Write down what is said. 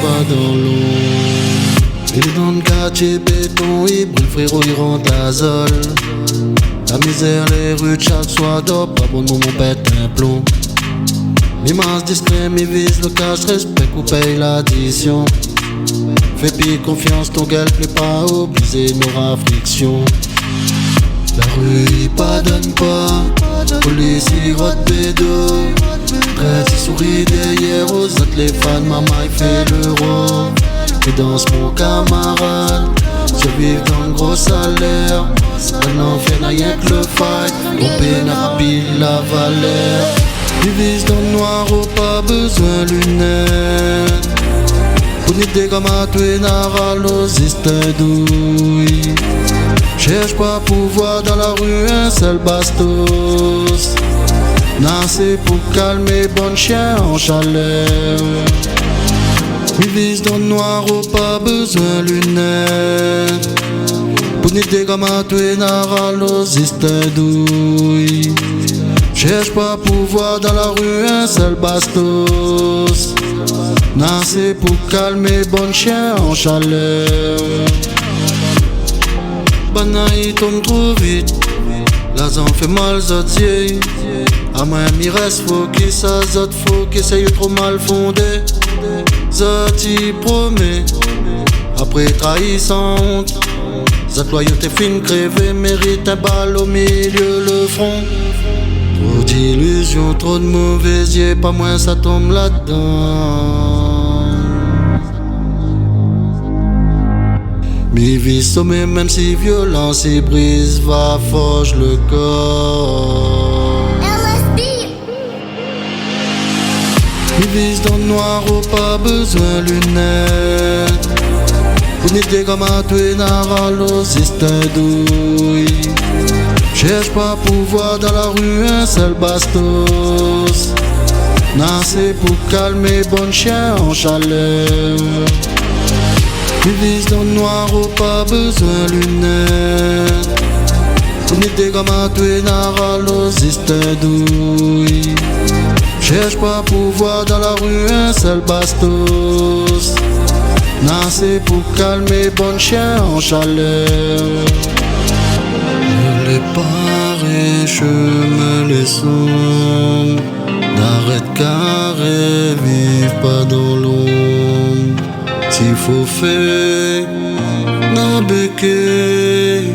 pas dans l'ombre. Il est dans le quartier béton, il brûle frérot, il rentre la zone. La misère, les rues de chaque soir d'or, pas bon moment pète un plomb. L'immense discret, mais vise le cash, respect ou paye l'addition. Fais pis confiance, ton gueule plaît pas, obliger nos afflictions. La rue il pardonne pas, police il rote bédo. Traite il sourit derrière aux autres, les fans, maman il fait l'euro. Et danse mon camarade, survivre dans le gros salaire. Maintenant fait rien que le fight, on pénapile la valeur. Ils visent dans le noir, oh pas besoin lunettes. Pour n'y des comme à tout et n'arralos, douille. Cherche pas pouvoir dans la rue, un seul bastos. Nassé pour calmer, bon chien en chaleur. Ils visent dans le noir, oh pas besoin lunettes. Pour n'y des comme à tout et n'arralos, douille. Cherche pas pouvoir dans la rue, un seul bastos. Nassé pour calmer, bon chien en chaleur. Banaï tombe trop vite, la zone fait mal zotier. À Miami reste focus, à zot focus, c'est trop mal fondé. Zoti promet, après trahi sans honte. Zot loyauté fine crevée, mérite un bal au milieu le front. Trop d'illusions, trop de mauvais yeux, pas moins ça tombe là-dedans. Mi vie sommet, même si violence et brise, va forge le corps. Mi vise dans le noir, oh pas besoin lunettes. Unité comme à tout et n'arralos, douille. Cherche pas pouvoir dans la rue, un seul bastos. Nassé pour calmer, bon chien en chaleur. Ils visent dans le noir, oh pas besoin lunettes. Unité comme à tout et n'arralos, douille. Cherche pas pouvoir dans la rue, un seul bastos. Nassé pour calmer, bon chien en chaleur. Les parés, chemin les sombres. N'arrête carré, vive pas dans l'ombre. S'il faut faire, n'a béqué.